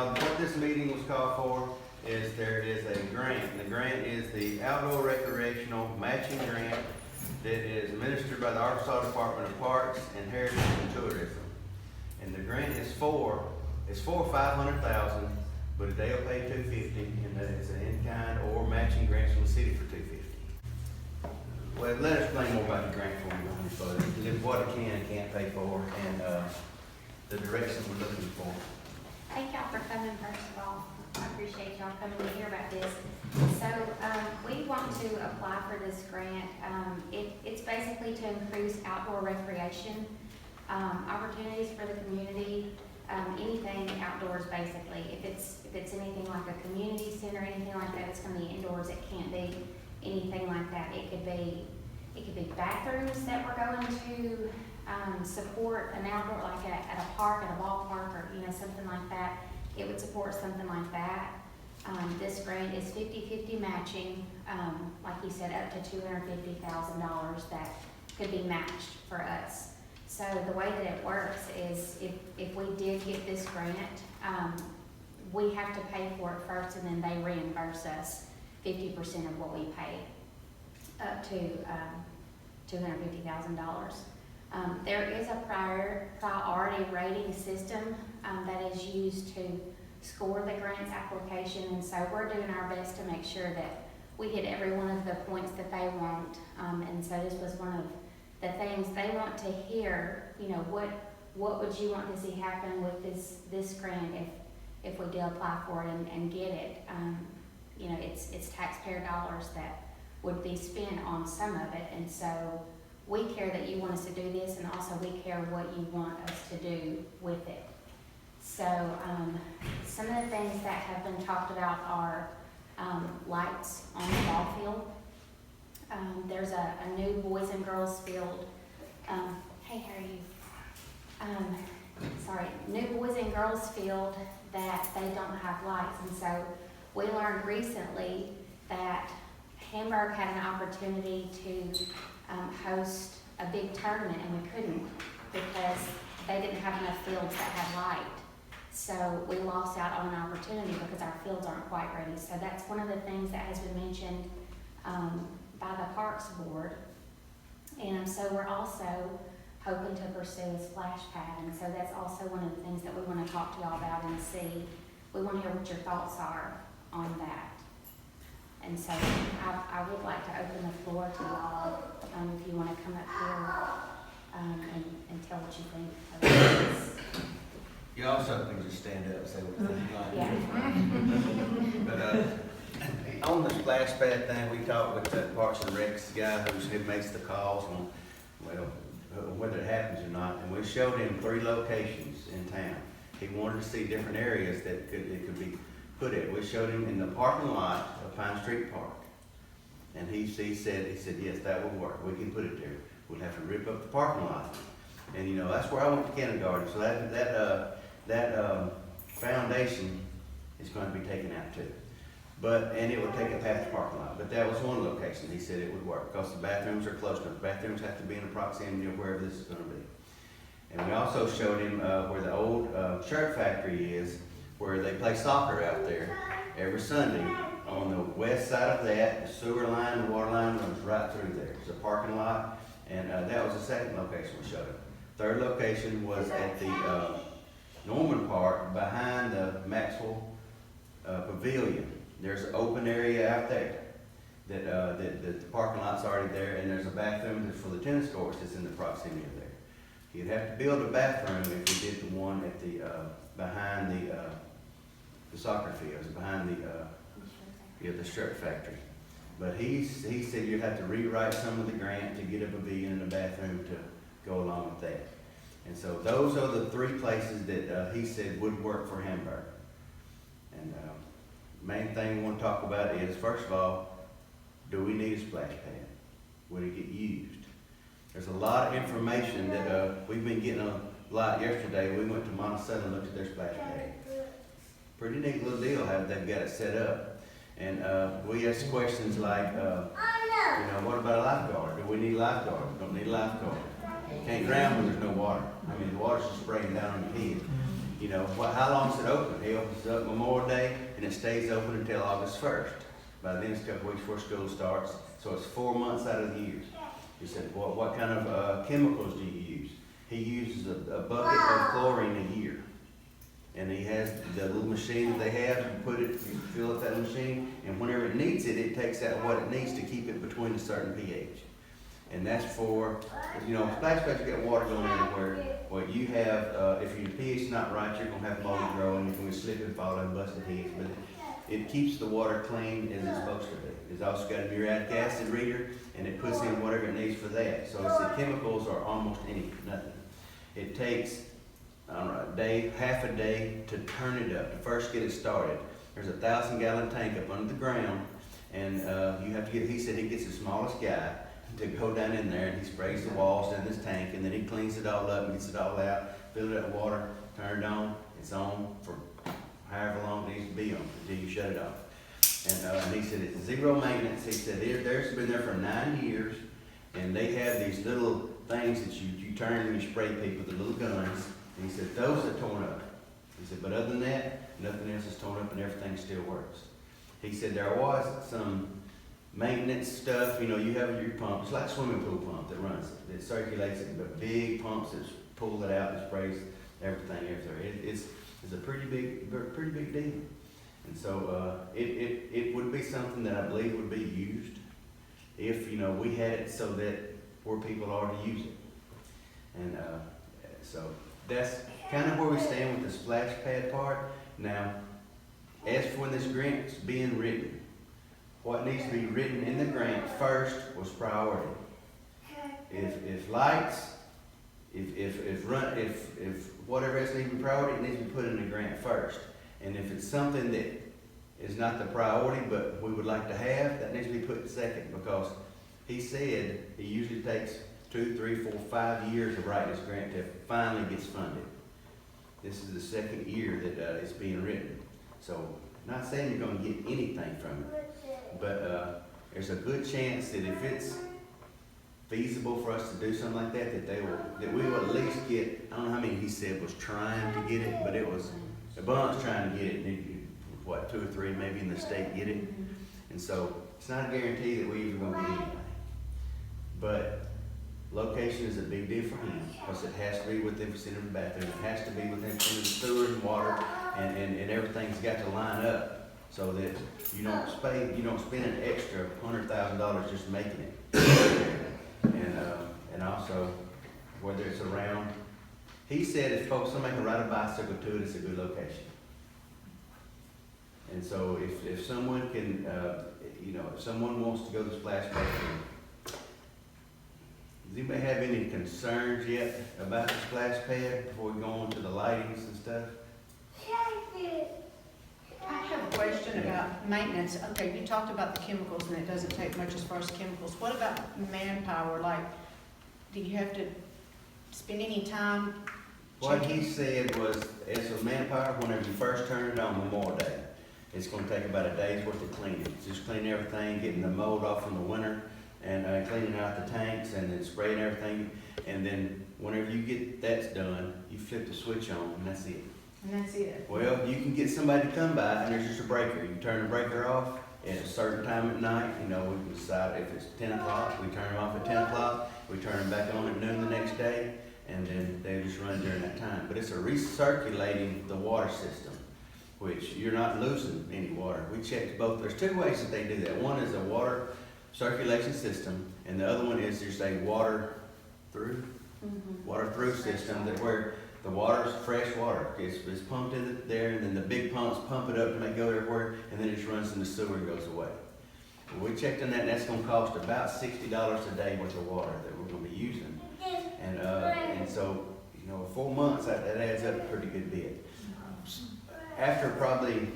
y'all, what this meeting was called for is there is a grant. And the grant is the Outdoor Recreational Matching Grant that is administered by the Arkansas Department of Parks and Heritage and Tourism. And the grant is for $500,000, but they'll pay $250,000, and it's an in-kind or matching grants from the city for $250,000. Well, let us explain more about the grant for you, what it can and can't pay for, and the direction we're looking for. Thank y'all for coming, first of all. I appreciate y'all coming to hear about this. So, we want to apply for this grant. It's basically to increase outdoor recreation, opportunities for the community, anything outdoors basically. If it's anything like a community center, anything like that, it's gonna be indoors. It can't be anything like that. It could be bathrooms that we're going to support an outdoor, like at a park, at a ballpark, or something like that. It would support something like that. This grant is 50-50 matching, like you said, up to $250,000 that could be matched for us. So the way that it works is if we did get this grant, we have to pay for it first, and then they reimburse us 50% of what we pay, up to $250,000. There is a priority rating system that is used to score the grants application, and so we're doing our best to make sure that we hit every one of the points that they want. And so this was one of the things they want to hear. What would you want to see happen with this grant if we do apply for it and get it? It's taxpayer dollars that would be spent on some of it, and so we care that you want us to do this, and also we care what you want us to do with it. So some of the things that have been talked about are lights on the ball field. There's a new boys and girls field. Hey, how are you? New boys and girls field that they don't have lights, and so we learned recently that Hamburg had an opportunity to host a big tournament, and we couldn't because they didn't have enough fields that had light. So we lost out on an opportunity because our fields aren't quite ready. So that's one of the things that has been mentioned by the Parks Board. And so we're also hoping to pursue a splash pad, and so that's also one of the things that we want to talk to y'all about and see. We want to hear what your thoughts are on that. And so I would like to open the floor to y'all, if you want to come up here and tell what you think of this. You also can just stand up and say what you think. Yeah. But on the splash pad thing, we talked with the Parks and Recs guy who makes the calls on, whether it happens or not, and we showed him 3 locations in town. He wanted to see different areas that it could be put at. We showed him in the parking lot of Pine Street Park, and he said yes, that would work. We can put it there. We'd have to rip up the parking lot, and that's where I went to kindergarten. So that foundation is going to be taken out too. And it would take it past the parking lot. But that was one location. He said it would work because the bathrooms are close enough. The bathrooms have to be in the proximity of wherever this is going to be. And we also showed him where the old shirt factory is, where they play soccer out there every Sunday. On the west side of that, the sewer line, the water line runs right through there. It's a parking lot, and that was the second location we showed him. Third location was at the Norman Park behind the Maxwell Pavilion. There's an open area out there that the parking lot's already there, and there's a bathroom that's for the tennis courts that's in the proximity of there. You'd have to build a bathroom if we did the one at the behind the soccer fields, behind the shirt factory. But he said you'd have to rewrite some of the grant to get a pavilion and a bathroom to go along with that. And so those are the 3 places that he said would work for Hamburg. And main thing we want to talk about is, first of all, do we need a splash pad? Would it get used? There's a lot of information that we've been getting a lot yesterday. We went to Monticello and looked at their splash pad. Pretty neat little deal how they've got it set up. And we asked questions like, what about a lifeguard? Do we need a lifeguard? Don't need a lifeguard. Can't drown when there's no water. I mean, the water's just spraying down on your head. you know, how long is it open? He opens it up Memorial Day, and it stays open until August 1st. By then, it's a couple weeks before school starts, so it's 4 months out of the year. He said, well, what kind of chemicals do you use? He uses a bucket of chlorine a year. And he has the little machine that they have, you put it, you fill up that machine, and whenever it needs it, it takes out what it needs to keep it between a certain pH. And that's for, you know, splash pads, you got water going everywhere. Well, you have, if your pH is not right, you're gonna have mold growing, you're gonna slip and fall and bust a head. But it keeps the water clean as it's supposed to be. It's also got a muriatic acid reader, and it puts in whatever it needs for that. So it's the chemicals are almost nothing. It takes, I don't know, a day, half a day to turn it up, to first get it started. There's a 1,000-gallon tank up under the ground, and you have to get, he said he gets the smallest guy to go down in there, and he sprays the walls down this tank, and then he cleans it all up and gets it all out, fill it up with water, turn it on, it's on for however long it needs to be on until you shut it off. And he said it's zero maintenance. He said theirs has been there for 9 years, and they have these little things that you turn and you spray people, the little guns. And he said those are torn up. He said, but other than that, nothing else is torn up and everything still works. He said there was some maintenance stuff, you know, you have your pump. It's like a swimming pool pump that runs it. It circulates it, but big pumps that pull it out and sprays everything everywhere. It's a pretty big deal. And so it would be something that I believe would be used if, you know, we had it so that where people are to use it. And so that's kind of where we stand with the splash pad part. Now, as for when this grant's being written, what needs to be written in the grant first was priority. If lights, if whatever else needs to be priority, it needs to be put in the grant first. And if it's something that is not the priority, but we would like to have, that needs to be put second, because he said it usually takes 2, 3, 4, 5 years of writing this grant to finally gets funded. This is the second year that it's being written. So, not saying you're going to get anything from it, but there's a good chance that if it's feasible for us to do something like that, that we will at least get, I don't know how many he said was trying to get it, but it was a bunch trying to get it, and what, 2 or 3 maybe in the state get it. And so it's not a guarantee that we're even going to get anything. But location is a big deal for him, because it has to be within the vicinity of the bathroom, it has to be within the sewer and water, and everything's got to line up so that you don't spend an extra $100,000 just making it. And also, whether it's around, he said if folks, somebody can ride a bicycle to it, it's a good location. And so if someone can, if someone wants to go to the splash pad, does anybody have any concerns yet about the splash pad before we go on to the lightings and stuff? I have a question about maintenance. Okay, you talked about the chemicals, and it doesn't take much as far as chemicals. What about manpower? Like, do you have to spend any time What checking? he said was, as for manpower, whenever you first turn it on Memorial Day, it's gonna take about a day's worth of cleaning. Just cleaning everything, getting the mold off from the winter, and cleaning out the tanks, and then spraying everything. And then whenever you get that's done, you flip the switch on, and that's it. And that's it. Well, you can get somebody to come by, and there's just a breaker. You turn the breaker off at a certain time at night. You know, we can decide if it's 10 o'clock, we turn them off at 10 o'clock, we turn them back on at noon the next day, and then they just run during that time. But it's a recirculating the water system, which you're not losing any water. We checked both. There's 2 ways that they do that. One is a water circulation system, and the other one is just a water through system that where the water's fresh water. It's pumped in there, and then the big pumps pump it up to make it go everywhere, and then it just runs in the sewer and goes away. Well, we checked on that, and that's going to cost about $60 a day worth of water that we're going to be using. And so, 4 months, that adds up a pretty good bit. After probably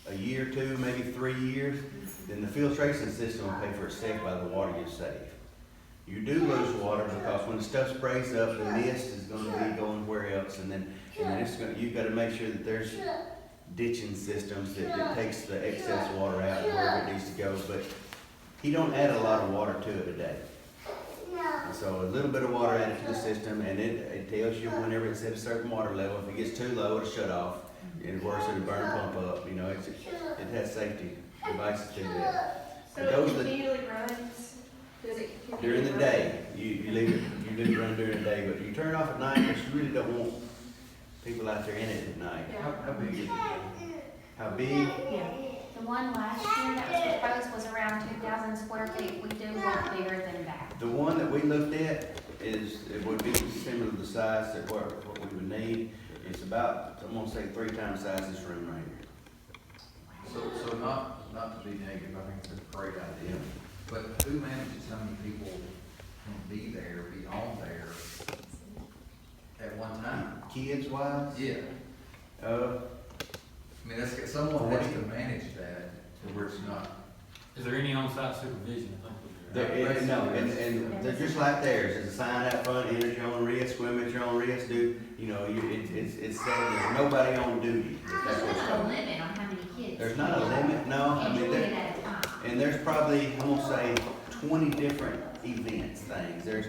a year or 2, maybe 3 years, then the filtration system will pay for itself by the water you save. You do lose water because when the stuff sprays up, the mist is going to be going where else, and then you've got to make sure that there's ditching systems that takes the excess water out wherever it needs to go. But he don't add a lot of water to it a day. And so a little bit of water added to the system, and it tells you whenever it's at a certain water level. If it gets too low, it'll shut off. And worse, it'll burn pump up. You know, it has safety devices to that. So It it goes continually runs? Does it continually during the run? day. You leave it run during the day, but you turn it off at night because you really don't want people out there in it at night. Yeah. How big is it? How big? Yeah. The one last year that was proposed was around 2,000 square feet. We do want bigger than that. The one that we looked at it would be similar to the size that what we would need. It's about, I'm gonna say 3 times the size of this room right here. So not to be negative, I think it's a great idea, but who manages how many people can be there, be on there at one time? Kids wise? Yeah, I mean, someone has to manage that to where it's not. Is there any on-site supervision? No, and they're just like theirs. There's a sign out front, enter at your own risk, swim at your own risk, it's said there's nobody on duty. That's There's what it's not a called. limit on how many kids. There's not a limit, no, I And mean, do it at a time. and there's probably, I'm gonna say, 20 different events, things. There's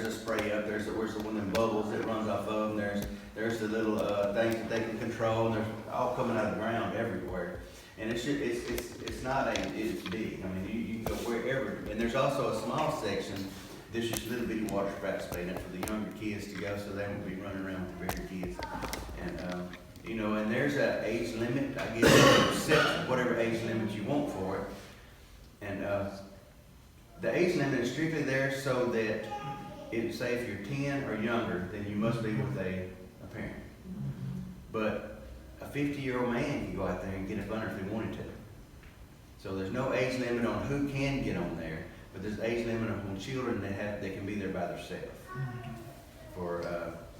a spray up, there's one of them bubbles that runs off of, and there's the little, things that they can control, and they're all coming out of the ground everywhere. And it's big, I mean, you can go wherever, and there's also a small section, there's just little bitty water sprats made up for the younger kids to go, so they won't be running around with the bigger kids. And, and there's an age limit, I guess, set whatever age limit you want for it. And, the age limit is strictly there so that say if you're 10 or younger, then you must be with a parent. But a 50-year-old man can go out there and get up under if he wanted to. So there's no age limit on who can get on there, but there's age limit on children that can be there by themselves. For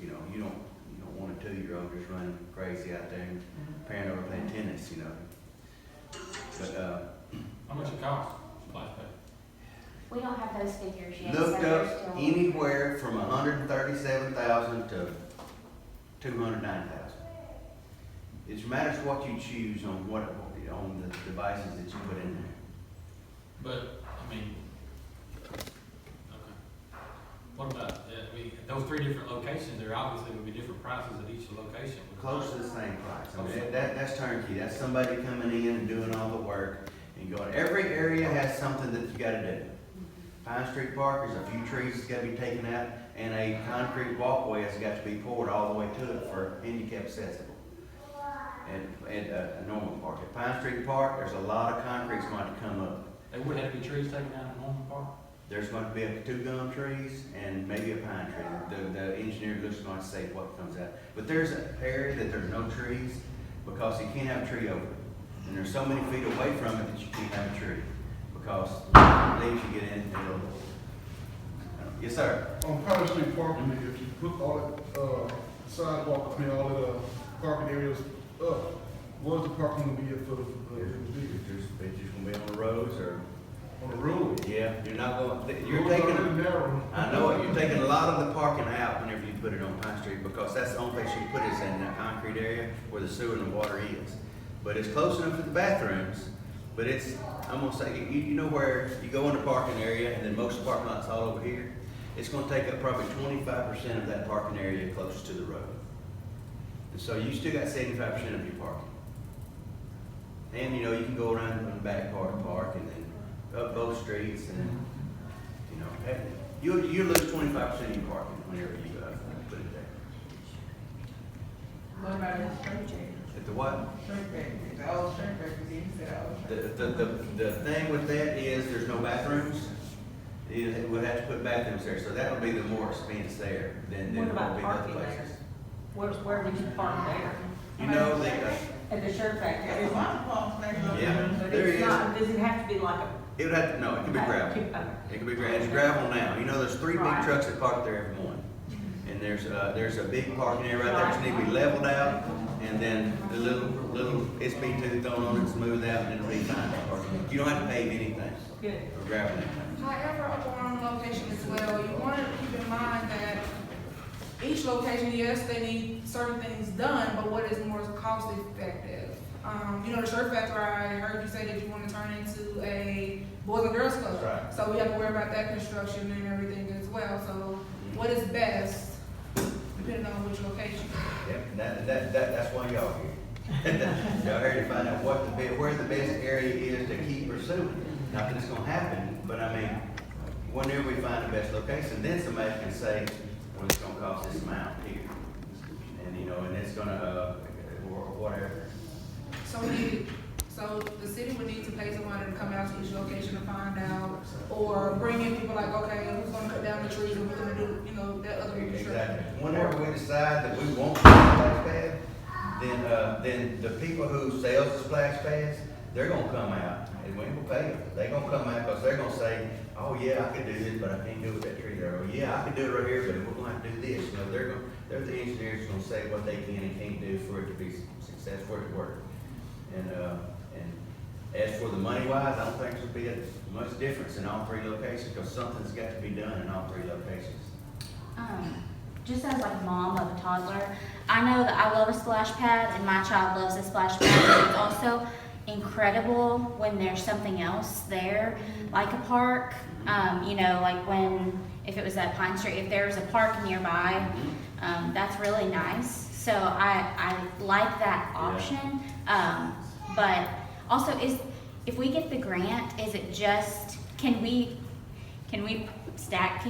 you don't want a 2-year-old just running crazy out there and parent over playing tennis, But How much it costs, splash pad? We don't have those figures yet. so looked they're up still- anywhere from 137,000 to 209,000. It matters what you choose on on the devices that you put in there. But, I mean, okay. What about, those 3 different locations, there obviously would be different prices at each location. Close to the same price. I mean, that's turnkey. That's somebody coming in and doing all the work and going. Every area has something that you gotta do. Pine Street Park, there's a few trees that's gotta be taken out, and a concrete walkway has got to be poured all the way to it for handicap accessible. And a normal park. At Pine Street Park, there's a lot of concrete's going to come up. There would have to be trees taken down in Norman Park? There's going to be 2 gum trees and maybe a pine tree. The engineer looks going to say what comes out. But there's an area that there's no trees because you can't have a tree over it. And there's so many feet away from it that you can't have a tree because leaves you get in. Yes, sir. On Pine Street parking, if you put all that, sidewalk, all the parking areas up, where's the parking gonna be at for the It's just going to be on the roads or, on the road? yeah, you're not going, you're Roads taking, already narrow. I know it, you're taking a lot of the parking out whenever you put it on Pine Street because that's the only place you can put it is in that concrete area where the sewer and the water is. But it's close enough to the bathrooms, but I'm gonna say, you know where you go in the parking area and then most of the parking lot's all over here? It's gonna take up probably 25% of that parking area closest to the road. And so you still got 75% of your parking. And you can go around in the back part of the park and then up both streets and, you lose 25% of your parking whenever you put it there. What about the straight check? At the what? Straight check, the old straight check, you said old straight. The thing with that is there's no bathrooms. We'll have to put bathrooms there, so that'll be the more expense there than What it about will be other parking there? places. Where would you park there? At the shirt factory? There's a lot of parks there. Yeah, But there it's is. not, does it have to be like a? It would have to, no, it can be gravel. It can be gravel. It's gravel now. There's 3 big Right. trucks that park there every morning. And there's a big parking area right there that need to be leveled out. And then the little SB2 thrown on it, smooth out, and it'll be fine. You don't have to pave anything Good. or gravel anything. However, on one location as well, you want to keep in mind that each location, yes, they need certain things done, but what is more cost effective? you know, the Surf Factory, I heard you say that you wanna turn into a Boys and Girls Club. That's right. So we have to worry about that construction and everything as well, so what is best, depending on which location? Yep, that's why y'all here. Y'all here to find out where the best area is to keep pursuing. Not that it's gonna happen, but I mean, whenever we find the best location, then somebody can say, well, it's gonna cost this amount here. And, you know, and it's gonna, or whatever. So the city would need to pay somebody to come out to each location to find out, or bring in people like, okay, who's gonna cut down the trees, and we're gonna do, you know, that other infrastructure. Exactly. Whenever we decide that we want a splash pad, then the people who sells the splash pads, they're gonna come out and we will pay them. They're gonna come out because they're gonna say, oh yeah, I could do this, but I can't do it with that tree there. Or yeah, I could do it right here, but we're gonna have to do this. You know, they're the engineers gonna say what they can and can't do for it to be successful, for it to work. And as for the money wise, I don't think there'll be much difference in all three locations because something's got to be done in all three locations. Just as like mom of a toddler, I know that I love a splash pad and my child loves a splash pad, but it's also incredible when there's something else there, like a park. You know, like if it was at Pine Street, if there was a park nearby, that's really nice. So I like that option. But also if we get the grant, is it just, can you stack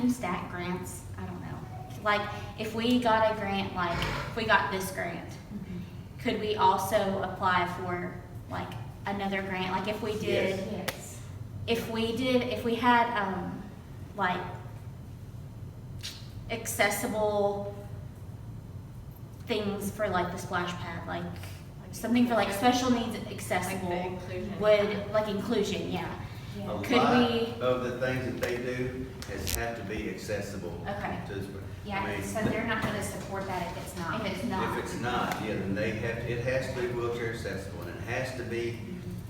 grants? I don't know. Like, if we got a grant, like, if we got this grant, could we also apply for, like, another grant? Like, if we did, Yes. if we had, like, accessible things for, like, the splash pad, like, something for, like, special needs accessible, Like the inclusion. like, inclusion, yeah. A Could lot we- of the things that they do have to be accessible Okay. to the, Yeah, I mean, so they're not gonna support that if it's not. If it's not. if it's not, yeah, then it has to be wheelchair accessible, and it has to be,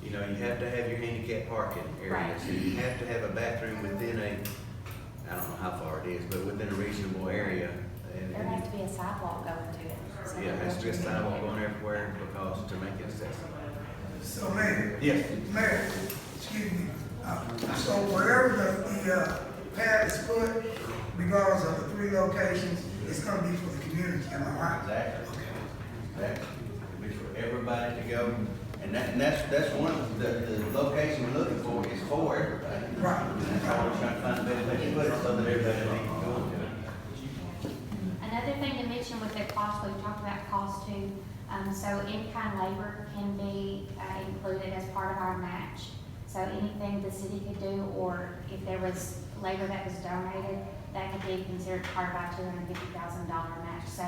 you know, you have to have your handicap parking areas, Right. and you have to have a bathroom within I don't know how far it is, but within a reasonable area. And- There has to be a sidewalk going to it. so Yeah, it has to be a sidewalk going everywhere because to make it accessible. So, Mayor, Yes, Mayor, excuse me, so wherever the pad is put, regardless of the three locations, it's gonna be for the community, am I right? exactly. Exactly. It'll be for everybody to go, and that's one of the location we're looking for is for everybody. Right. And that's why we're trying to find a better way to put it so that everybody can go into it. Another thing to mention with the cost, we talked about cost too. So in-kind labor can be included as part of our match. So anything the city could do, or if there was labor that was donated, that could be considered part of our $250,000 match. So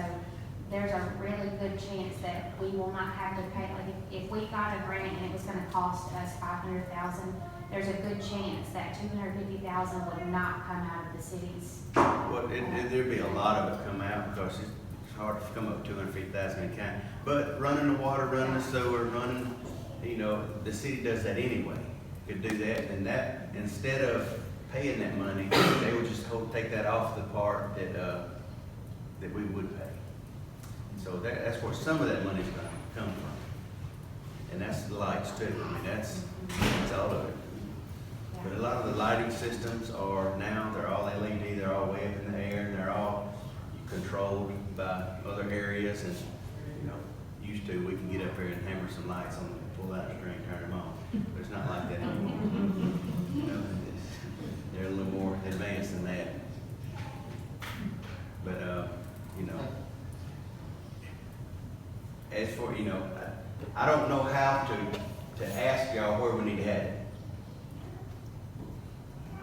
there's a really good chance that we will not have to pay, like if we got a grant and it was gonna cost us $500,000, there's a good chance that $250,000 would not come out of the city's. Well, there'd be a lot of it come out because it's hard to come up with 250,000 in kind. But running the water, running the sewer, you know, the city does that anyway. Could do that, and that, instead of paying that money, they would just take that off the part that we would pay. So that's where some of that money's gonna come from. And that's the lights too. I mean, that's all of it. But a lot of the lighting systems they're all LED, they're all way up in the air, and they're all controlled by other areas, and, you know, used to, we can get up here and hammer some lights on them, pull out the string, turn them on. But it's not like that anymore. You know, they're a little more advanced than that. But, you know, as for, you know, I don't know how to ask y'all where we need to have it.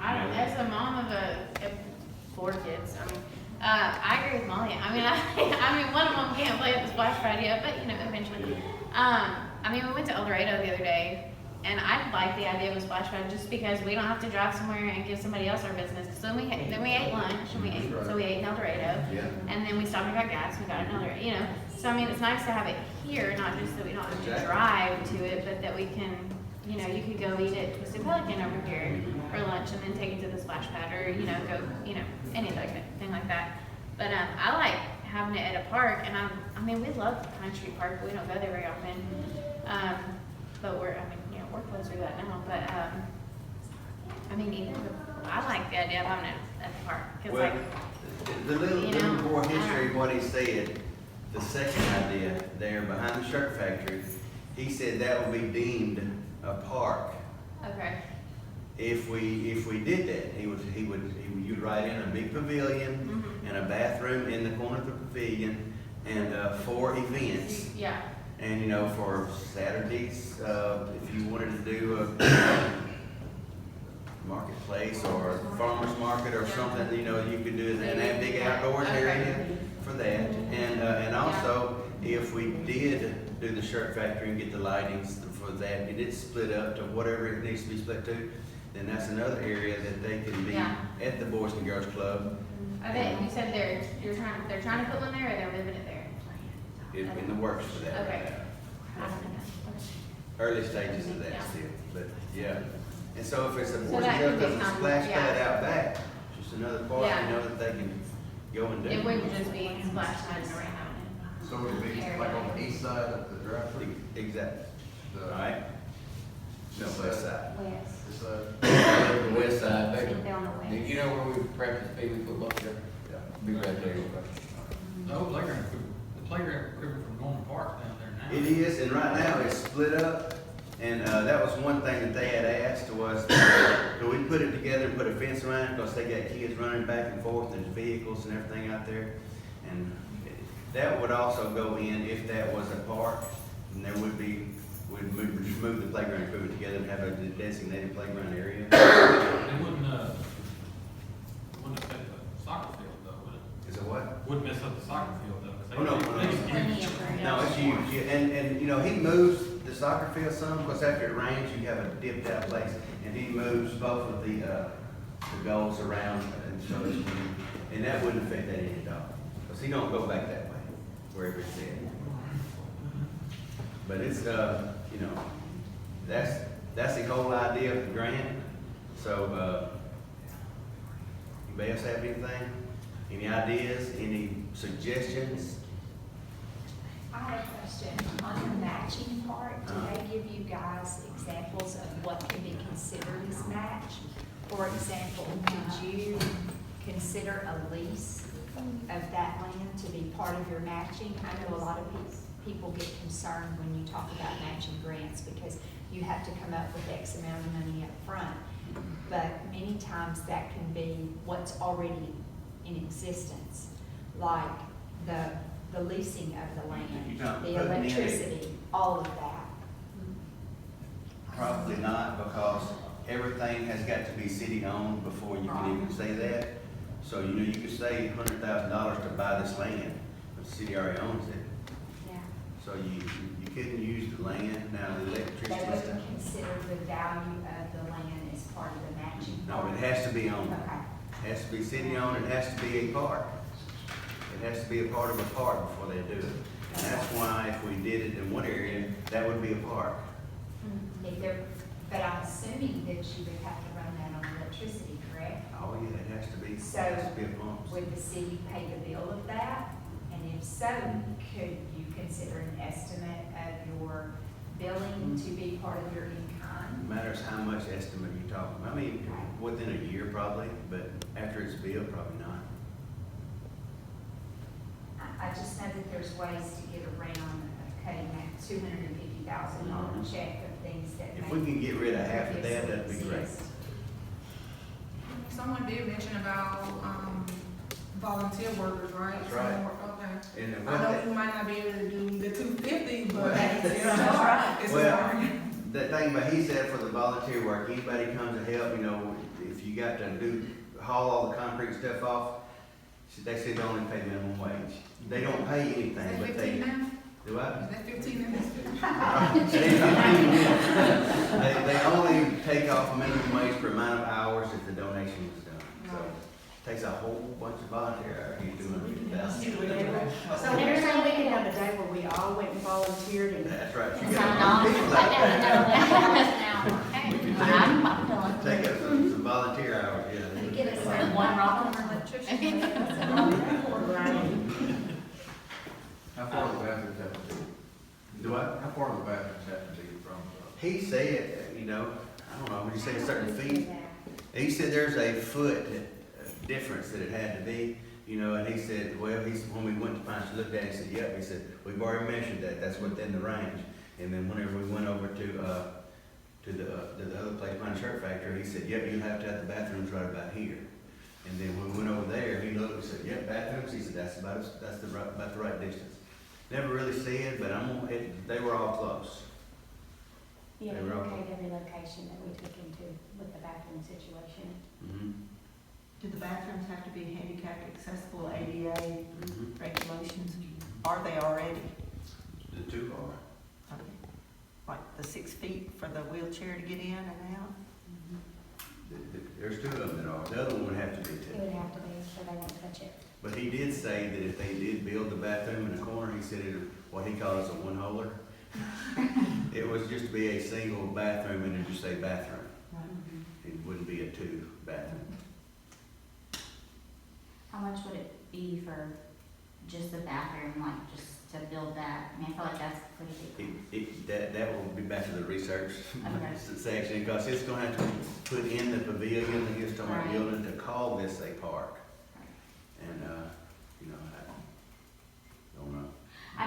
As a mom of 4 kids, I agree with Molly. I mean, one of them can't play at the splash pad yet, but you know, eventually. We went to El Dorado the other day, and I like the idea of a splash pad just because we don't have to drive somewhere and give somebody else our business. So then we ate lunch, and we ate in El Dorado, Yeah. and then we stopped and got gas. We got it in El Dorado, you know. So it's nice to have it here, not just that we don't have to Exactly. drive to it, but that we can. You know, you could go eat at Twisted Pelican over here for lunch and then take it to the splash pad or, you know, go, you know, any other thing like that. But I like having it at a park, and I mean, we love Pine Street Park, but we don't go there very often. But we're closer to that now, but, I mean, I like the idea of having it at the park, cause Well, like, the little, you know, more history of what he said, the second idea there behind the shirt factory, he said that would be deemed a park. okay, If we did that, you'd write in a big pavilion and a bathroom in the corner of the pavilion and, 4 events. yeah, And, you know, for Saturdays, if you wanted to do a marketplace or farmer's market or something, you know, you could do it in that big outdoors area for that. And also, if we did do the shirt factory and get the lightings for that, and it's split up to whatever it needs to be split to, then that's another area that they can be Yeah. at the Boys and Girls Club I bet you said they're trying to put one there, or they're moving it there? in the works for that right Okay. now. I don't know. Okay. Early stages of that Yeah. still, but yeah. And so if it's a So Boys that and could Girls be Club, kind of- splash yeah. pad out back, just another part, Yeah. you know, that they can go and do. It wouldn't just be splash pads around So it would be like on the east side of the drive-through? Exactly, The- all right? No, west side. West. This side? The west side, baby. They're on the west. Do you know where we practice pee-wee football here? Yeah. Be right there. The old playground equipment, the playground equipment from Norman Park down there now. It is, and right now it's split up, and, that was one thing that they had asked was, could we put it together and put a fence around it, because they got kids running back and forth, and there's vehicles and everything out there. And that would also go in if that was a park, and there would be, we'd just move the playground equipment together and have a designated playground area. It wouldn't affect the soccer field though, would it? Is it what? Wouldn't mess up the soccer field though, 'cause they- Oh, no, they- no, no. Plenty of room. No, it's huge, yeah, and, you know, he moves the soccer field some, because after it rains, you have a dipped out place, and he moves both of the goals around, and so it's, and that wouldn't affect that any at all, because he don't go back that way, wherever it's at. But it's, you know, that's the whole idea of the grant, so, anybody else have anything? Any ideas, any suggestions? I have a question. On the matching part, do they give you guys examples of what can be considered as match? For example, could you consider a lease of that land to be part of your matching? I know a lot of people get concerned when you talk about matching grants because you have to come up with X amount of money up front. But many times that can be what's already in existence, like the leasing of the land, You're not the putting in it. electricity, all of that. Probably not, because everything has got to be city-owned before you can even say that. So, you know, you could say $100,000 to buy this land, but the city already owns it. Yeah. So you couldn't use the land, now the They electricity stuff. wouldn't consider the value of the land as part of the matching. No, it has to be owned. Okay. It has to be city-owned, it has to be a park. It has to be a part of a park before they do it. And that's why if we did it in one area, that would be a park. If they're, but I'm assuming that you would have to run that on electricity, correct? Oh, yeah, it has to be, So, it has to be a pump. would the city pay the bill of that? And if so, could you consider an estimate of your billing to be part of your in-kind? Matters how much estimate you're talking about. I mean, within a year probably, but after it's built, probably not. I just know that there's ways to get around cutting that $250,000 check of things that. If we can get rid of half of that, that'd be great. Someone did mention about, volunteer workers, right? That's right. Some more- Okay. And I what know that, you might not be able to do the 250, but. Well, that's you know, right. It's a Well, start. that thing about he said for the volunteer work, anybody comes to help, you know, if you got to haul all the concrete stuff off, they said they only pay minimum wage. They don't pay Is anything, that but 15 they, now? do what? Is that 15 now? They only take off minimum wage per amount of hours if the donation was done. So, takes a whole bunch of volunteer hours, he's doing $50,000. So there's no weekend have a day where we all went and volunteered and. That's right. You It's got not a lot of people out there. now. Take up some volunteer hours, yeah. Get us One rock on the electrician. he said, you know, I don't know, when you say a certain feet, he said there's a foot difference that it had to be, you know, and he said, well, when we went to find, she looked at it, he said, yep, he said, we've already measured that, that's within the range. And then whenever we went over to the other place, Pine Shirt Factory, he said, yep, you have to have the bathrooms right about here. And then when we went over there, he looked and said, yep, bathrooms, he said, that's about the right distance. Never really said, but they were all close. Yeah, They we were all- okayed every location that we took into with the bathroom situation. Mm-hmm. Do the bathrooms have to be handicap accessible, ADA Mm-hmm. regulations? Are they already? The two are. Okay. Like the 6 feet for the wheelchair to get in and out? There's two of them that are. The other one would have to be It too. would have to be, so they won't touch it. But he did say that if they did build the bathroom in the corner, he said it, what he calls a one-holer. It was just to be a single bathroom and it'd just say bathroom. It wouldn't be a two bathroom. How much would it be for just the bathroom, like just to build that? I mean, I feel like that's pretty big. That will be back to the research Okay. section, because it's gonna have to put in the pavilion, and he's talking about Right. building to call this a park. And, you know, I don't know. I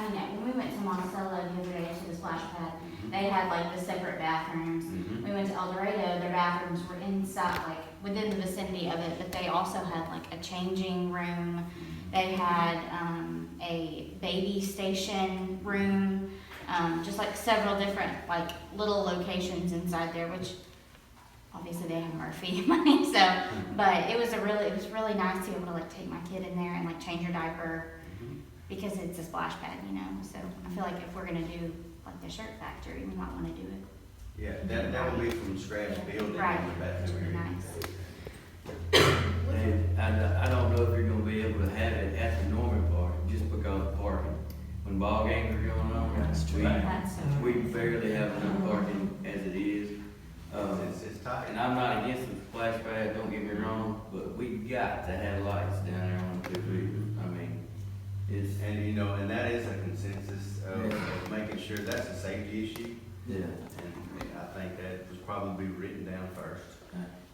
mean, when we went to Monticello the other day to the splash pad, they had like the separate bathrooms. Mhm. We went to El Dorado, their bathrooms were inside, like within the vicinity of it, but they also had like a changing room. They had a baby station room, just like several different like little locations inside there, which obviously they have Murphy money, so, but it was really nice to be able to like take my kid in there and like change her diaper, because it's a splash pad, you know, so I feel like if we're gonna do like the shirt factory, we might wanna do it. Yeah, that will be from scratch building Right, in the which would be bathroom area. nice. And I don't know if you're gonna be able to have it at the Norman Park, just because of parking. When ball games are going on, That's we barely have enough parking as it is. It's tight. And I'm not against the splash pad, don't get me wrong, but we got to have lights down there on the 2 feet. I mean, it's, And, you know, and that is a consensus of making sure that's a safety issue. yeah. And I think that was probably written down first.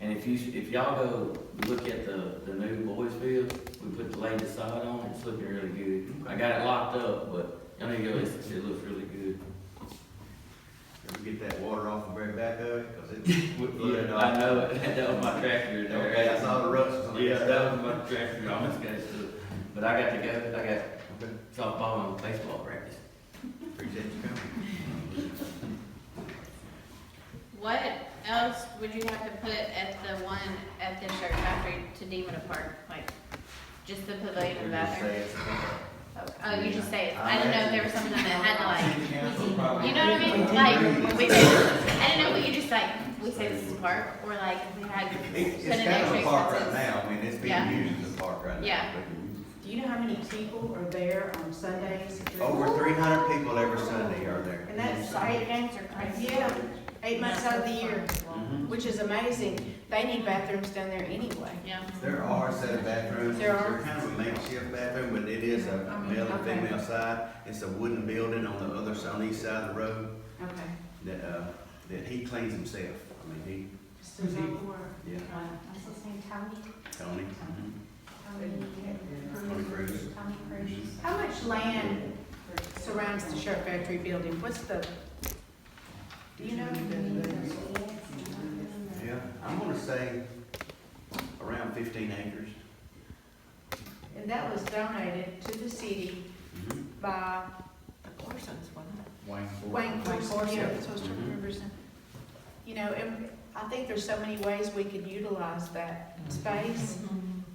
And if y'all go look at the new boys field, we put the laid sod on it, it's looking really good. I got it locked up, but y'all need to go listen to it, it looks really good. Ever get that water off the very back of it, because it would flood off. I know it, that was my tractor there. Okay, I saw the ruts on the Yeah, inside. that was my tractor, I almost got it. But I got to go, I got softball and baseball practice. Appreciate you coming. What else would you have to put at the one at the shirt factory to deem it a park? Like, just the pavilion and We just bathroom? say it's a park. Oh, you just say it. I didn't know if there was something that had to like, like. you know what I mean? Like, we say, I didn't know, we could just like, we say this is a park, or like, if we had, It's put an kind of extra a park right expenses. now, I mean, it's Yeah. being used as a park right now. Yeah. Do you know how many people are there on Sundays? Over 300 people every Sunday are there. And that's Side games are crazy. Yeah, 8 months out of the year, Mhm. which is amazing. They need bathrooms down there anyway. Yeah. There are a set of bathrooms. There are? They're kind of a makeshift bathroom, but it is a male and Okay. female side. It's a wooden building on the other side, on the east side of the road, Okay. that he cleans himself. I mean, Just as I were. yeah, What's his name, Tony? Tony. Tony Cruz. Tony Cruz. How much land surrounds the Shirt Factory building? What's the, do you know? Yeah, I'm gonna say around 15 acres. And that was donated to the city Mhm. by The Corsons, wasn't it? Wayne Corson. Yeah, that's what I was trying to remember. You know, and I think there's so many ways we could utilize that space,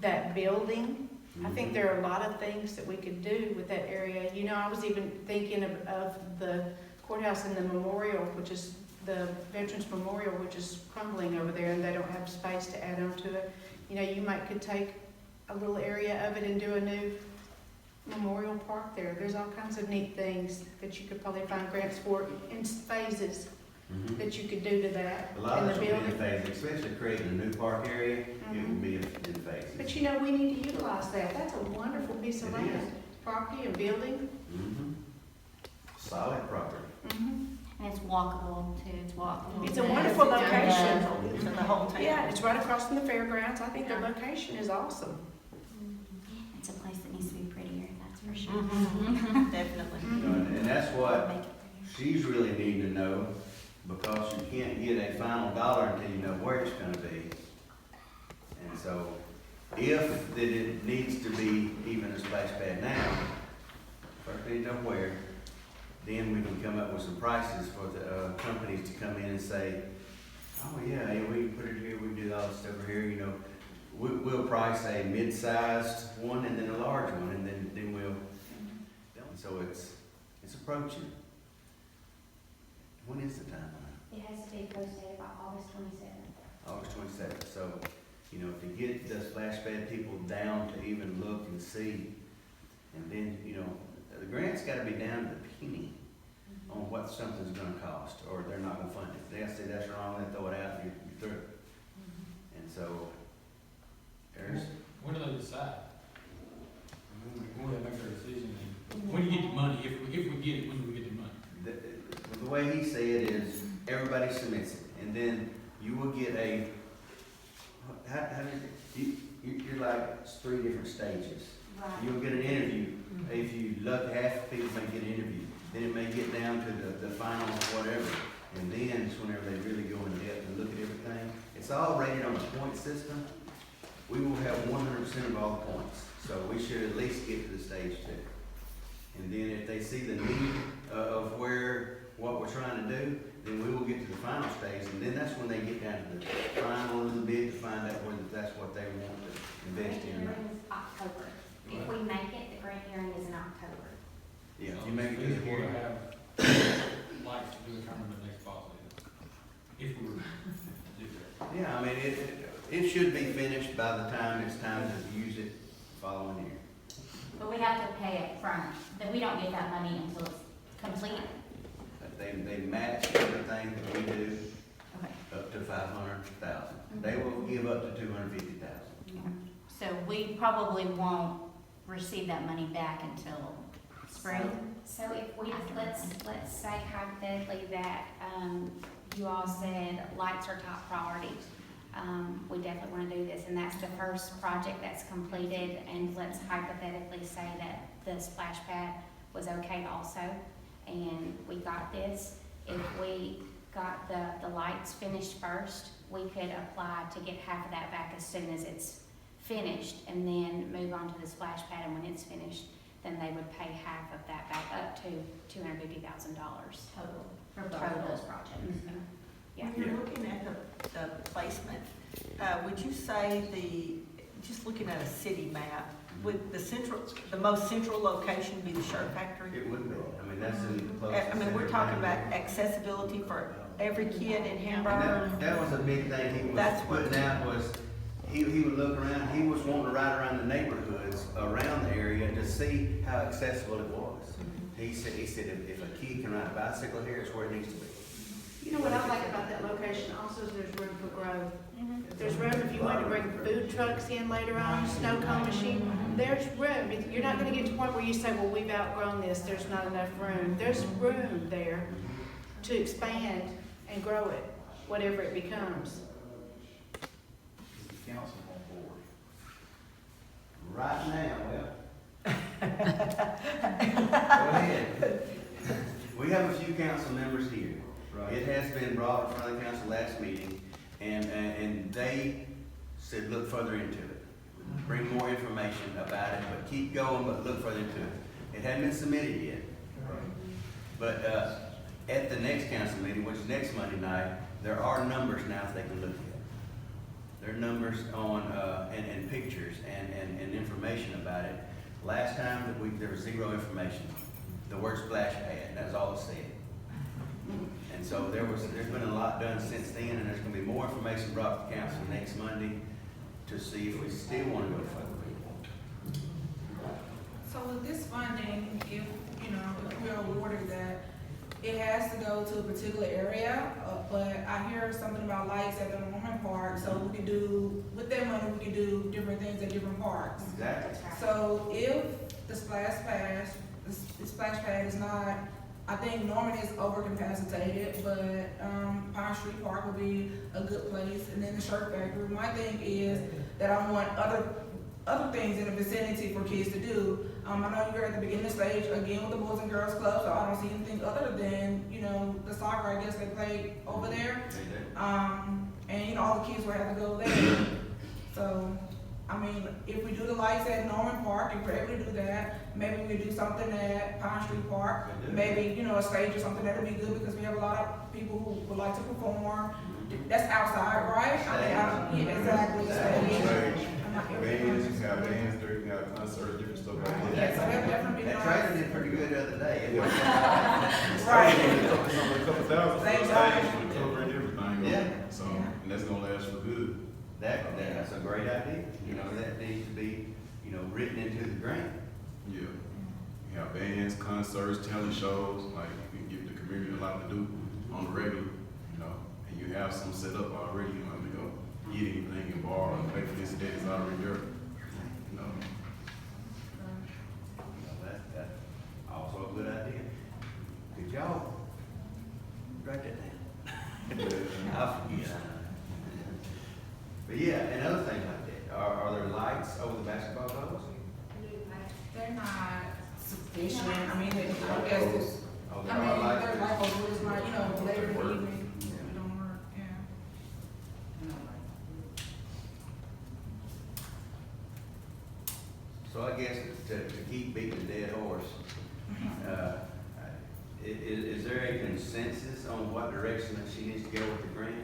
that building. I think there are a lot of things that we could do with that area. You know, I was even thinking of the courthouse and the memorial, which is the Veterans Memorial, which is crumbling over there, and they don't have space to add on to it. You know, you could take a little area of it and do a new memorial park there. There's all kinds of neat things that you could probably find grants for in phases Mhm. that you could do to that. A lot in of the this will be in building. phases, especially creating a new park area, it will be in phases. But you know, we need to utilize that. That's a wonderful piece of It is. land, property and building. Mhm. Solid property. Mhm. And it's walkable too, it's walkable. It's a wonderful location. To the whole town. Yeah, it's right across from the fairgrounds. I think their location is awesome. It's a place that needs to be prettier, that's for sure. Definitely. You know, and that's what Make it she's really needing to know, because you can't get a final dollar until you know where it's gonna be. And so, if that it needs to be even a splash pad now, first we need to know where, then we can come up with some prices for the, companies to come in and say, oh yeah, we put it here, we do all this over here, you know. We'll price a mid-sized one and then a large one, and then we'll, so it's approaching. When is the timeline? It has to be posted by August 27th. August 27th, so, you know, to get the splash pad people down to even look and see, and then, you know, the grant's gotta be down to the penny on what something's gonna cost, or they're not gonna fund it. They say that's wrong, they throw it out, you're through. And so, there's, When do they decide? When do they make their decision? And when do you get the money? If we get it, when do we get the money? the way he said is, everybody submits it, and then you will get a, how did, you're like, it's 3 different stages. Right. You'll get an interview. If you luck, half the people may get an interview. Then it may get down to the final whatever. And then it's whenever they really go in depth and look at everything. It's all rated on a point system. We will have 100% of all the points. So we should at least get to the stage 2. And then if they see the need of what we're trying to do, then we will get to the final stage. And then that's when they get down to the final little bit to find out whether that's what they want to invest in. Grant hearing is October. If we make it, the grant hearing is in October. Yeah, if you make it Feasible here. to have lights to do a tournament next fall, if we were to do that. Yeah, I mean, it should be finished by the time it's time to use it following year. But we have to pay up front. That we don't get that money until it's complete. But they match everything that we do Okay. up to 500,000. They will give up to 250,000. So we probably won't receive that money back until spring. So if we, let's say hypothetically that, you all said lights are top priority. We definitely wanna do this, and that's the first project that's completed, and let's hypothetically say that the splash pad was okay also, and we got this. If we got the lights finished first, we could apply to get half of that back as soon as it's finished, and then move on to the splash pad, and when it's finished, then they would pay half of that back, up to $250,000 Total. For both total. of those projects. Yeah. When you're looking at the placement, would you say just looking at a city map, would the most central location be the shirt factory? It would be. I mean, that's in the closest. I mean, we're talking about accessibility for every kid in And Hamburg. that was a big thing he was That's what- putting out was, he would look around, he was wanting to ride around the neighborhoods around the area to see how accessible it was. He said if a kid can ride a bicycle here, it's where it needs to be. You know what I like about that location also is there's room for growth. There's room if you want to bring food trucks in later on, snow cone machine, there's room. You're not gonna get to the point where you say, well, we've outgrown this, there's not enough room. There's room there to expand and grow it, whatever it becomes. Council on board. Right now, go ahead. We have a few council members here. It has been brought in front of the council last meeting, and they said, look further into it. Bring more information about it, but keep going, but look further into it. It hadn't been submitted yet. But at the next council meeting, which is next Monday night, there are numbers now that they can look at. There are numbers on, and pictures and information about it. Last time there was zero information. The word splash pad, that's all it said. And so there's been a lot done since then, and there's gonna be more information brought to council next Monday to see if we still wanna go further. So with this funding, if we're awarded that, it has to go to a particular area, but I hear something about lights at the Norman Park, so we could do, with that money, we could do different things at different parks. Exactly. So if the splash pad is not I think Norman is overcapacitated, but, Pine Street Park would be a good place, and then the Shirt Factory. My thing is that I want other things in the vicinity for kids to do. I know you're at the beginning stage, again, with the Boys and Girls Club, so I don't see anything other than, you know, the soccer, I guess they play over there. And, you know, all the kids will have to go there. So, I mean, if we do the lights at Norman Park, if we're able to do that, maybe we do something at Pine Street Park. Maybe, you know, a stage or something, that'd be good, because we have a lot of people who would like to perform. That's outside, right? Yeah, exactly. Stage. Bands, you have bands, there, you have concerts, different stuff like that. Yeah, so that'd definitely be That nice. trailer did pretty good the other day. Right. A couple thousand for the Same stage, time. for covering everything. Yeah. So, and that's gonna last for good. That's a great idea, you know, that needs to be, you know, written into the grant. Yeah. You have bands, concerts, talent shows, like, you can give the community a lot to do on the regular, you know, and you have some set up already, you know, to go eat anything and bar and pay for this, that is already there, you know. You know, that's also a good idea. Good job. Write that down. I'll forget. But yeah, and other things like that. Are there lights over the basketball goals? They're not sufficient, I mean, I guess it's, Oh, there I are mean, lights? they're like, oh, it's not, you know, later in the evening, it don't work, yeah. So I guess to keep beating the dead horse, is there a consensus on what direction that she needs to go with the grant?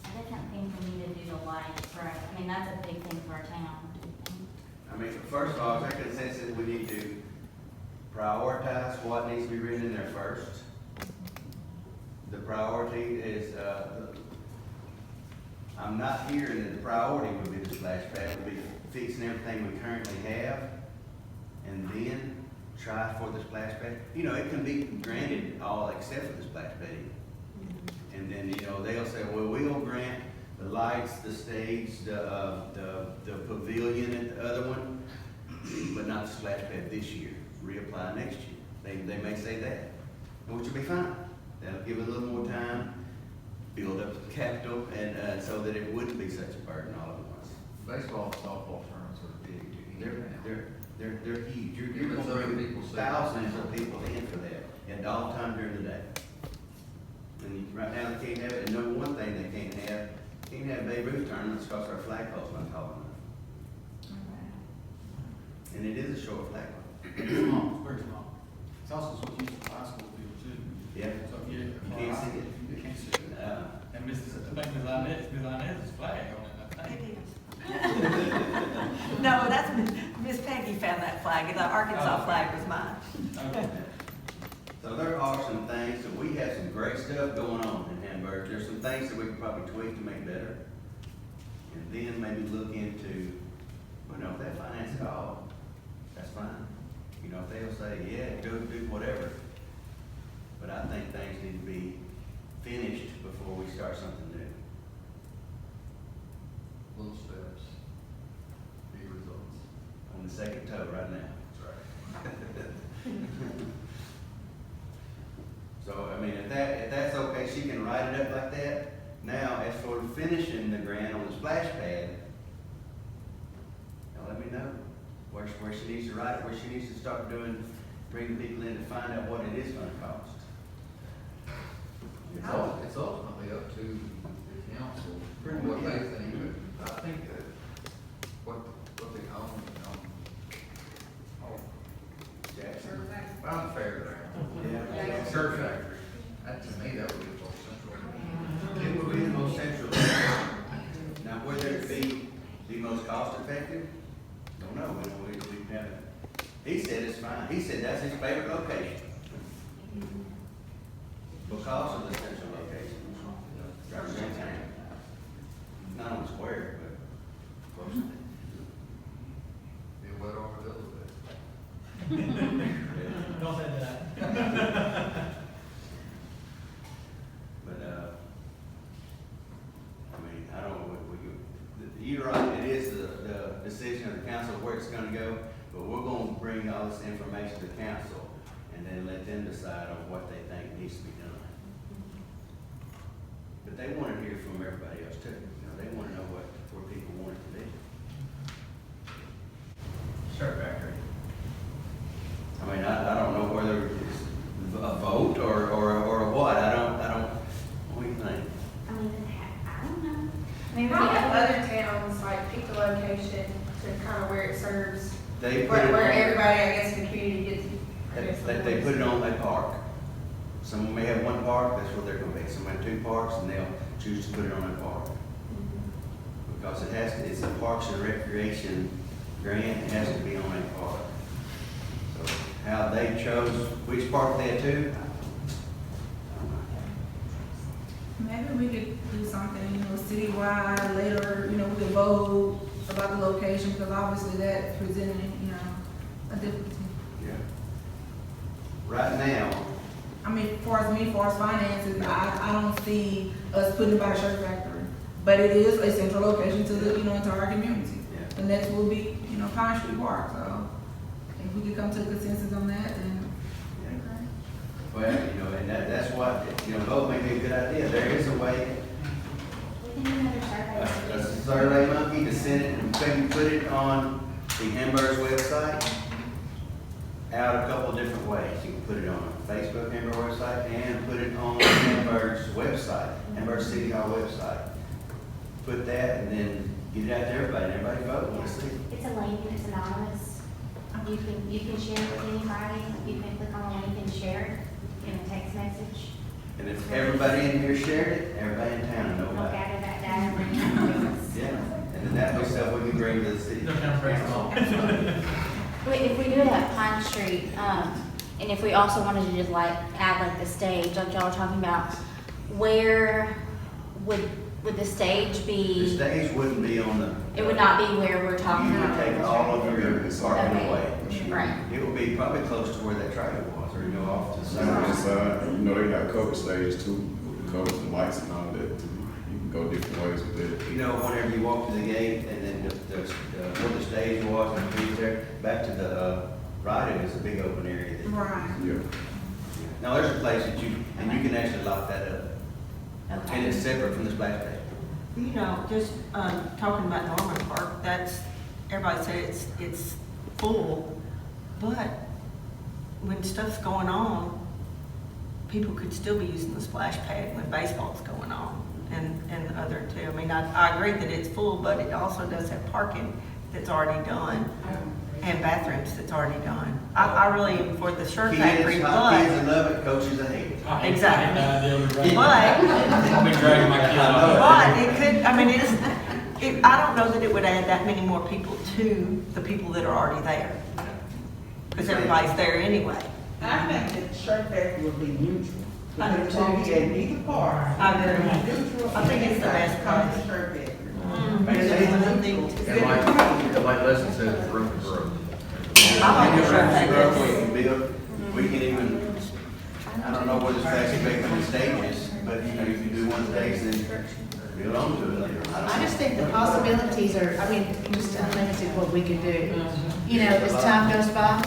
I definitely think we need to do the lights, right? I mean, that's a big thing for our town. I mean, first of all, is there consensus we need to prioritize what needs to be written in there first? The priority is, I'm not hearing that the priority would be the splash pad, would be fixing everything we currently have, and then try for the splash pad. You know, it can be granted all except for the splash pad. And then, you know, they'll say, well, we'll grant the lights, the stage, the pavilion and the other one, but not the splash pad this year, reapply next year. They may say that, which will be fine. That'll give it a little more time, build up the capital, and, so that it wouldn't be such a burden all at once. Baseball and softball tournaments are big to eat now. They're huge. You're Even gonna other bring people say- thousands of people in for that, and all the time during the day. And right now, they can't have it, and number one thing they can't have Babe Ruth tournaments because our flagpole's not tall enough. And it is a short flagpole. It's small, it's very small. It's also what you use for high school field too. Yeah. So, yeah. You can't see it. You can't see it. And I think Ms. Inez's flag on it, I think. No, that's, Miss Peggy found that flag, and the Arkansas flag was mine. Okay. So there are some things, that we have some great stuff going on in Hamburg. There's some things that we can probably tweak to make better. And then maybe look into, well, no, if they finance it all, that's fine. You know, if they'll say, yeah, go do whatever. But I think things need to be finished before we start something new. Little steps, big results. On the second toe right now. That's right. So, I mean, if that's okay, she can write it up like that. Now, as for finishing the grant on the splash pad, now let me know where she needs to write it, where she needs to start doing, bringing people in to find out what it is gonna cost. It's ultimately up to the council, what they think, but I think that what they own, Jackson? Found fairground. Yeah. Surf factory, that to me, that would be more central. It would be the most central. Now, whether it be the most cost effective, don't know, we haven't. He said it's fine, he said that's his favorite location. Because of the central location. Right in town. Not on the square, but close. Be wet over the other bit. Don't say that. But, I mean, I don't know, you're right, it is the decision of the council where it's gonna go, but we're gonna bring all this information to council, and then let them decide on what they think needs to be done. But they wanna hear from everybody else too, you know, they wanna know where people want it to be. Shirt factory. I mean, I don't know whether it's a vote or what, I don't, what do you think? I mean, I don't know. Maybe How we have have other towns like picked a location to kind of where it serves, They put it where on, everybody, I guess, in the community gets. they put it on a park. Some may have one park, that's what they're gonna be, some have two parks, and they'll choose to put it on a park. Because it has to, it's a Parks and Recreation grant, it has to be on a park. So how they chose which park they had to, Maybe we could do something, you know, citywide later, you know, we could vote about the location, because obviously that presented, you know, a difficulty. yeah. Right now, I mean, as far as finances, I don't see us putting it by the shirt factory. But it is a central location to the, you know, entire community. Yeah. And next will be, you know, Pine Street Park, so if we could come to a consensus on that, then. well, you know, and that's what, you know, vote may be a good idea, there is a way, We can do another survey. a survey monkey to send it, and maybe put it on the Amber's website out a couple of different ways. You can put it on Facebook Amber website and put it on Amber's website, Amber City Hall website. Put that and then get it out to everybody, and everybody vote, we'll see. It's a link, it's anonymous. You can share it with anybody, you can click on the link and share it in a text message. And if everybody in here shared it, everybody in town will know We'll about it. gather that data and bring it to us. Yeah, and then that way stuff we can bring to the city. No town council. If we do it at Pine Street, and if we also wanted to just like add like the stage, like y'all were talking about, where would the stage The be? stage wouldn't be on the. It would not be where we're talking You would about. take all of your parking Okay. away. Right. It would be probably close to where that trailer was, or you know, off to the So on this side. side, you know, they got cover stage too, with the covers and lights and all that too. You can go different ways with it. You know, whenever you walk to the gate and then where the stage was and the trees there, back to the right, it was a big open area. that- Right. Yeah. Now, there's a place that you can actually lock that up. And Okay. it's separate from the splash pad. You know, just, talking about Norman Park, that's, everybody says it's full, but when stuff's going on, people could still be using the splash pad when baseball's going on, and the other two. I mean, I agree that it's full, but it also does have parking that's already done, and bathrooms that's already done. I really am for the shirt factory, Kids, but, kids love it, coaches hate it. Exactly. But. I'll be dragging my kids off. but it could, I mean, I don't know that it would add that many more people to the people that are already there, because everybody's there anyway. I think that shirt factory would be neutral. I do Because it's gonna be at neither part. I agree. Neutral. I think it's the best Come price. to shirt factory. And like Leslie said, room to grow. I like the shirt factory. We can even, I don't know what it's actually making the stages, but you know, you can do one stage, then build on to it later. I just think the possibilities are, I mean, just unlimited what we could do. You know, as time goes by,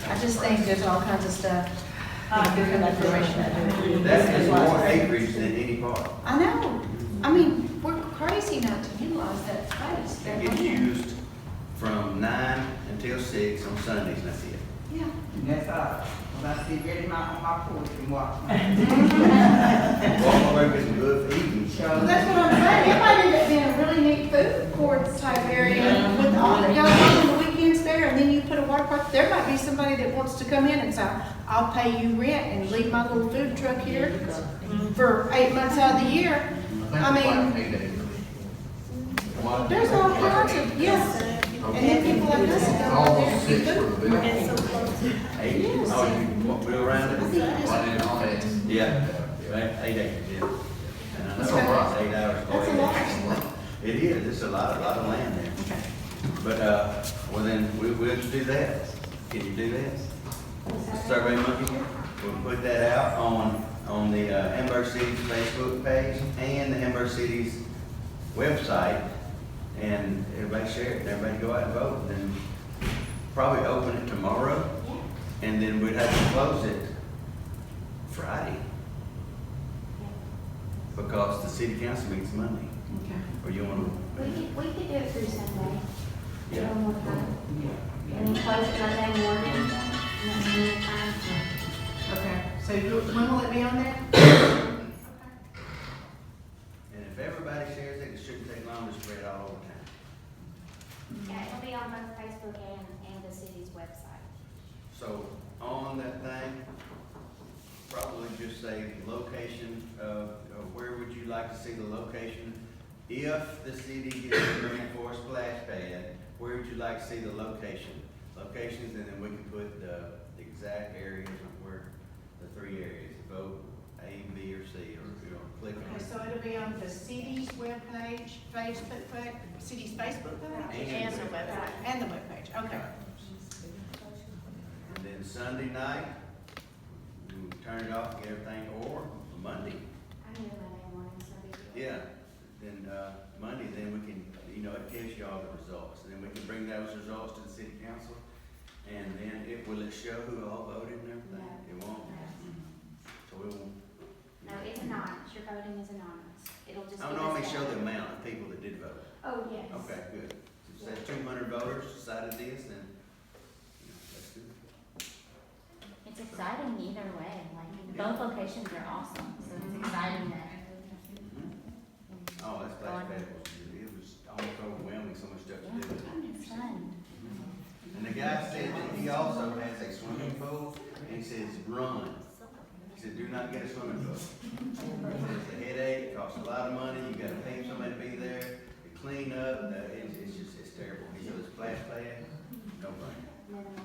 I just think there's all kinds of stuff, different information that do. That is more acreage than any park. I know. I mean, we're crazy not to utilize that space. It gets used from 9 until 6 on Sundays, and that's it. Yeah. And that's all. When I sit ready on my porch and watch. Walking around is good for eating. Well, that's what I'm saying. It might end up being a really neat food court type area with all the, y'all on the weekends there, and then you put a water park. There might be somebody that wants to come in and say, I'll pay you rent and leave my little food truck here for 8 months out of the year. I mean, there's all kinds of, yes. And then people like us that go out there and get food. 8, oh, you walk wheel around it? Yeah, right, 8 acres, yeah. And I know it's 8 hours. That's a lot. It is, it's a lot of land there. But, well then, we'll just do that. Can you do that? Survey Monkey, we'll put that out on the Amber City's Facebook page and the Amber City's website, and everybody share it, and everybody go out and vote, and then probably open it tomorrow. And then we'd have to close it Friday, because the city council meets Monday. Okay. Or you wanna? We could do it through Sunday. Yeah. One more time. And then close it Monday morning, and then time. Okay, so when will it be on there? And if everybody shares it, it shouldn't take long to spread all over town. Yeah, it'll be on both Facebook and the city's website. So on that thing, probably just say location of where would you like to see the location? If the city gets a grant for a splash pad, where would you like to see the locations, and then we can put the exact areas of where the 3 areas, vote A, B, or C, or if you want to click on Okay, it. so it'll be on the city's webpage, Facebook page, city's Facebook page? And the the website. And the webpage, okay. And then Sunday night, we turn it off, get everything, or Monday. I knew Monday morning, so be. Yeah, then, Monday, then we can, it gives you all the results, and then we can bring those results to the city council, and then will it show who all voted and everything? No. It won't? So we won't. No, it's anonymous, your voting is anonymous. It'll just. I'll give us normally that. show the amount of people that did vote. Oh, yes. Okay, good. So say 200 voters decided this, then, that's good. It's exciting either way, like, both locations are awesome, so it's exciting that. Oh, that's Black Pebbles. It was almost overwhelming, so much stuff to do. It's fun. And the guy said that he also has a swimming pool, and he says, run. He said, do not get a swimming pool. He says, it's a headache, it costs a lot of money, you gotta pay somebody to be there, to clean up, it's terrible. He said, it's splash pad, no brainer. Minimal